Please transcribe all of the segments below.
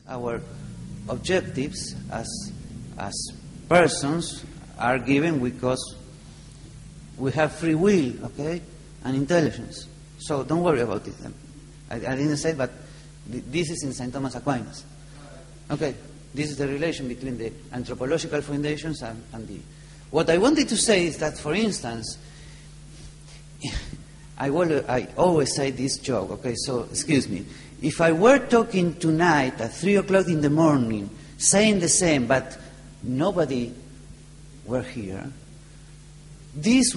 our objectives as persons are given because we have free will, okay, and intelligence. So don't worry about it. I didn't say, but this is in St. Thomas Aquinas. Okay, this is the relation between the anthropological foundations and the... What I wanted to say is that, for instance, I always say this joke, okay, so excuse me. If I were talking tonight at 3 o'clock in the morning, saying the same, but nobody were here, in this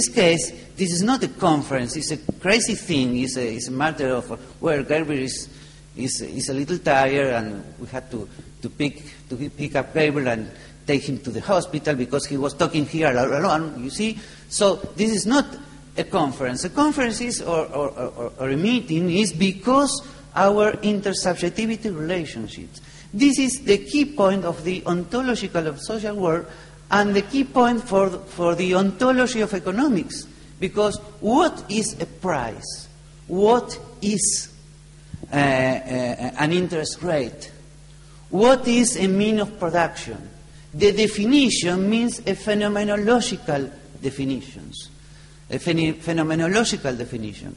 case, this is not a conference, it's a crazy thing, it's a matter of where Gabriel is a little tired and we had to pick up Gabriel and take him to the hospital because he was talking here alone, you see? So this is not a conference. A conference is, or a meeting is because our intersubjectivity relationships. This is the key point of the ontological of social world and the key point for the ontology of economics. Because what is a price? What is an interest rate? What is a mean of production? The definition means a phenomenological definitions. A phenomenological definition.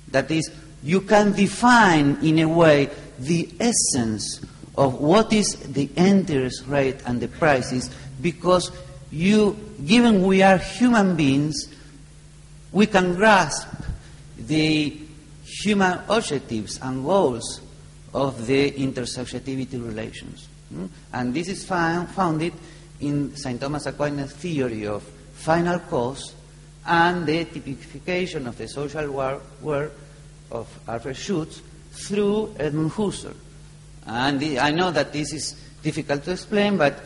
That is, you can define in a way the essence of what is the interest rate and the prices, because given we are human beings, we can grasp the human objectives and goals of the intersubjectivity relations. And this is founded in St. Thomas Aquinas' theory of final cause and the typification of the social world of Alfred Schutz through Edmund Husserl. And I know that this is difficult to explain, but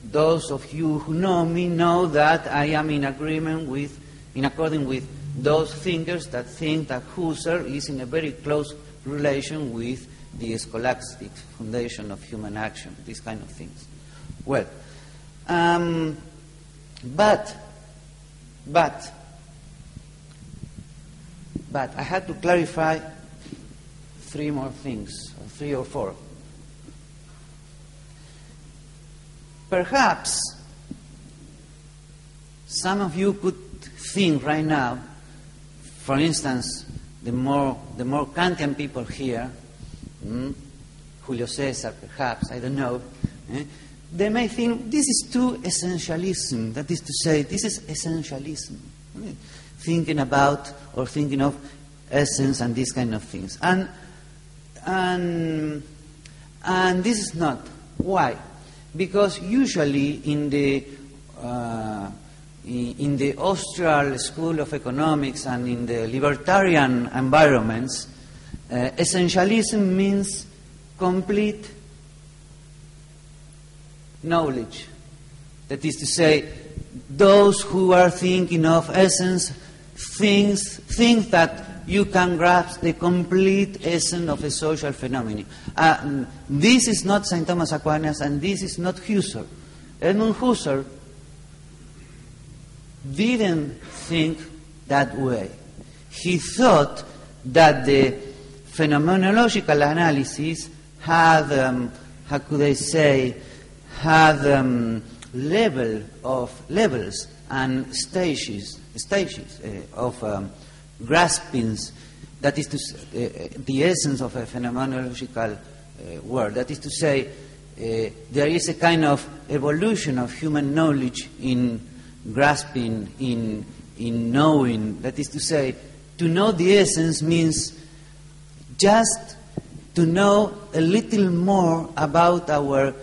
those of you who know me know that I am in according with those thinkers that think that Husserl is in a very close relation with the scholastic foundation of human action, these kind of things. Well, but I had to clarify 3 more things, or 3 or 4. Perhaps some of you could think right now, for instance, the more Kantian people here, Julio Cesar perhaps, I don't know, they may think this is too essentialism, that is to say, this is essentialism, thinking about or thinking of essence and these kind of things. And this is not. Why? Because usually in the Austrian School of Economics and in the libertarian environments, essentialism means complete knowledge. That is to say, those who are thinking of essence think that you can grasp the complete essence of a social phenomenon. This is not St. Thomas Aquinas and this is not Husserl. Edmund Husserl didn't think that way. He thought that the phenomenological analysis had, how could I say, had levels and stages of graspings, that is to say, the essence of a phenomenological world. That is to say, there is a kind of evolution of human knowledge in grasping, in knowing. That is to say, to know the essence means just to know a little more about our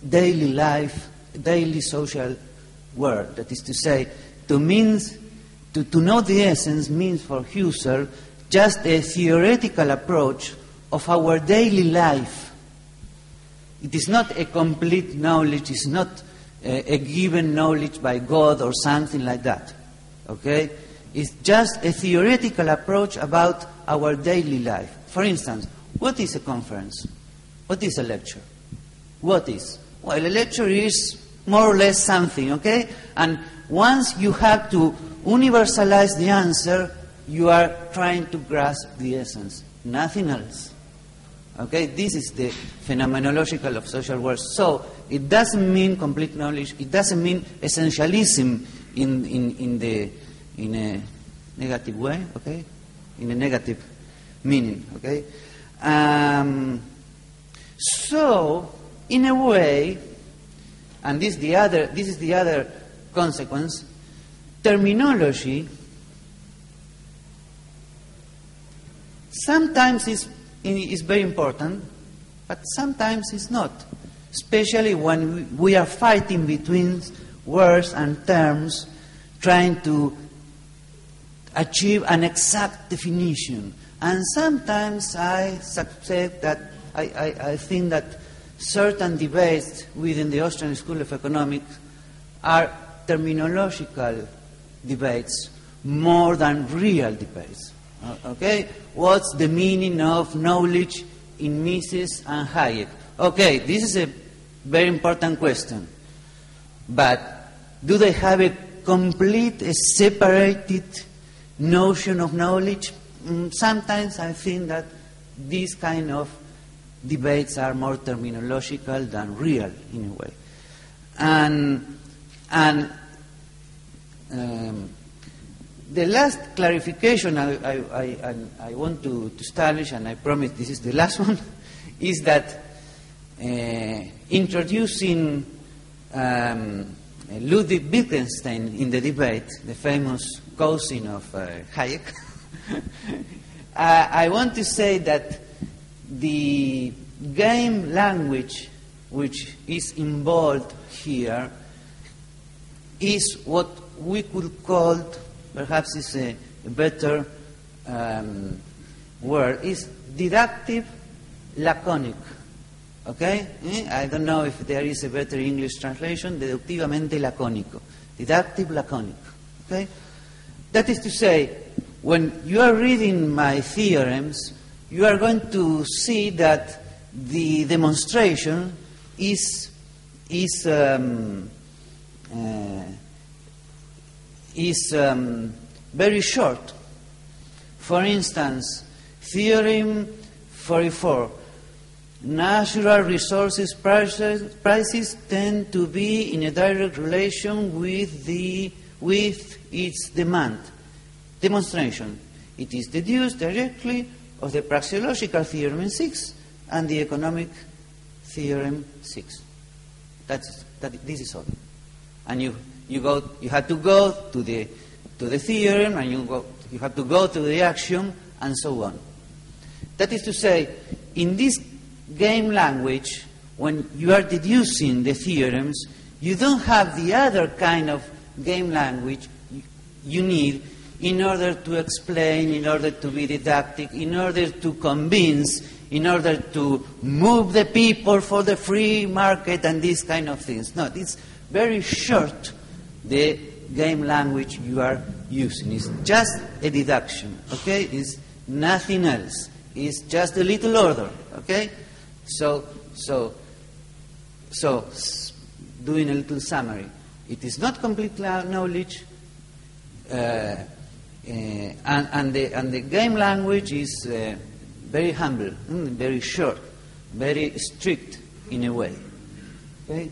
daily life, daily social world. That is to say, to know the essence means for Husserl just a theoretical approach of our daily life. It is not a complete knowledge, it's not a given knowledge by God or something like that. Okay? It's just a theoretical approach about our daily life. For instance, what is a conference? What is a lecture? What is? Well, a lecture is more or less something, okay? And once you have to universalize the answer, you are trying to grasp the essence. Nothing else. Okay, this is the phenomenological of social work. So it doesn't mean complete knowledge. It doesn't mean essentialism in a negative way. Okay, in a negative meaning. Okay, so in a way, and this is the other consequence. Terminology sometimes is very important, but sometimes it's not, especially when we are fighting between words and terms, trying to achieve an exact definition. And sometimes I suspect that I think that certain debates within the Austrian School of Economics are terminological debates more than real debates. Okay? What's the meaning of knowledge in Mises and Hayek? Okay, this is a very important question. But do they have a complete, separated notion of knowledge? Sometimes I think that these kind of debates are more terminological than real, in a way. And the last clarification I want to establish, and I promise this is the last one, is that introducing Ludwig Wittgenstein in the debate, the famous cousin of Hayek, I want to say that the game language which is involved here is what we could call, perhaps is a better word, is deductive laconic. Okay? I don't know if there is a better English translation, deductivamente lacónico. Deductive laconic. Okay? That is to say, when you are reading my theorems, you are going to see that the demonstration is very short. For instance, theorem 44, natural resources prices tend to be in a direct relation with its demand. Demonstration. It is deduced directly of the praxeological theorem 6 and the economic theorem 6. This is all. And you have to go to the theorem, and you have to go to the axiom, and so on. That is to say, in this game language, when you are deducing the theorems, you don't have the other kind of game language you need in order to explain, in order to be didactic, in order to convince, in order to move the people for the free market and these kind of things. No, it's very short, the game language you are using. It's just a deduction, okay? It's nothing else. It's just a little order, okay? So doing a little summary. It is not complete knowledge, and the game language is very humble, very short, very strict in a way. Okay?